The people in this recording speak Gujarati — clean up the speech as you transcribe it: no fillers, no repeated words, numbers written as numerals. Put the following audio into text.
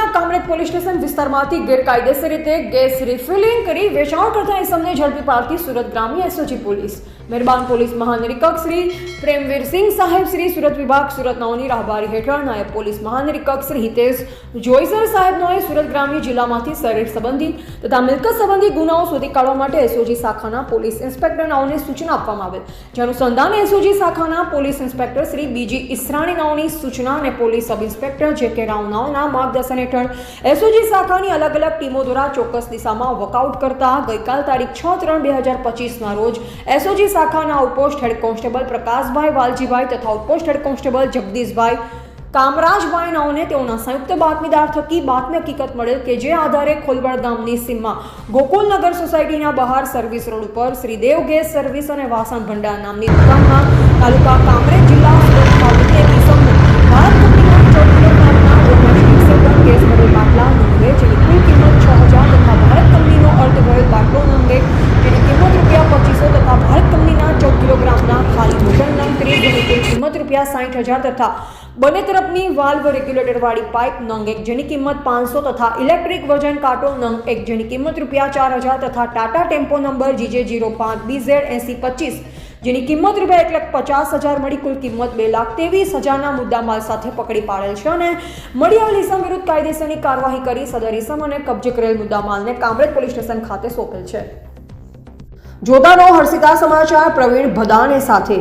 ભરૂચના કામરેજ પોલીસ સ્ટેશન વિસ્તારમાંથી ગેરકાયદેસર રીતે ગેસ રિફિલિંગ કરી વેચાણ કરતા ઇસમને ઝડપી પાડતી સુરત ગ્રામ્ય એસઓજી પોલીસ મહેરબાન પોલીસ મહાનિરીક્ષક શ્રી પ્રેમવીરસિંહ સાહેબ શ્રી સુરત વિભાગ સુરત નવની રાહબારી હેઠળ નાયબ પોલીસ મહાનિરીક્ષક શ્રી હિતેશ જોઈસર સાહેબનોએ સુરત ગ્રામ્ય જિલ્લામાંથી શરીર સંબંધી તથા મિલકત સંબંધી ગુનાઓ શોધી કાઢવા માટે એસઓજી શાખાના પોલીસ ઇન્સ્પેક્ટર નવને સૂચના આપવામાં આવેલ જે અનુસંધાને એસઓજી શાખાના પોલીસ ઇન્સ્પેક્ટર શ્રી બીજી ઈસરાણી નવની સૂચના અને પોલીસ સબ ઇન્સ્પેક્ટર જે કે રાવ નવના માર્ગદર્શન હેઠળ એસઓજી શાખાની અલગ અલગ ટીમો દ્વારા ચોક્કસ દિશામાં વર્કઆઉટ કરતા ગઈકાલ તારીખ 6/3/2025 રોજ એસઓજી શાખાના outpost head constable Prakashbhai Valjibhai તથા આઉટપોસ્ટ હેડ કોન્સ્ટેબલ જગદીશભાઈ કામરાજભાઈ નાઓને તેઓના સંયુક્ત બાતમીદાર થકી બાતમી હકીકત મળેલ કે જે આધારે ખોલવડ ગામની સીમમાં ગોકુલનગર સોસાયટીના બહાર સર્વિસ રોડ ઉપર શ્રીદેવ ગેસ સર્વિસ અને વાસણ ભંડાર નામની દુકાનમાં તાલુકા કામરેજ જિલ્લા સુરત ખાતે એક ઇસમને ભારત કંપનીના 14 કિલોગ્રામના ડોમેસ્ટિક સેવન ગેસ ભરેલ બાટલા નંગે જેની કુલ કિંમત 6000 તથા ભારત કંપનીનો અર્ધ ભરેલ બાટલો નંગે જેની કિંમત ₹2500 તથા ભારત કંપનીના 14 કિલોગ્રામના ખાલી બોટલ નંગ 30 જેની કુલ કિંમત ₹60,000 તથા બંને તરફની વાલ્વ રેગ્યુલેટર વાળી પાઇપ નંગ 1 જેની કિંમત 500 તથા ઇલેક્ટ્રિક વજન કાંટો નંગ 1 જેની કિંમત ₹4000 તથા ટાટા ટેમ્પો નંબર GJ05BZ8025 જેની કિંમત ₹1,50,000 મળી કુલ કિંમત ₹2,23,000ના મુદ્દામાલ સાથે પકડી પાડેલ છે અને મળી આવેલ ઇસમ વિરુદ્ધ કાયદેસરની કાર્યવાહી કરી સદર ઇસમ અને કબજે કરેલ મુદ્દામાલને કામરેજ પોલીસ સ્ટેશન ખાતે સોંપેલ છે. જોતા રહો હર્ષિતા સમાચાર પ્રવીણ ભદાને સાથે.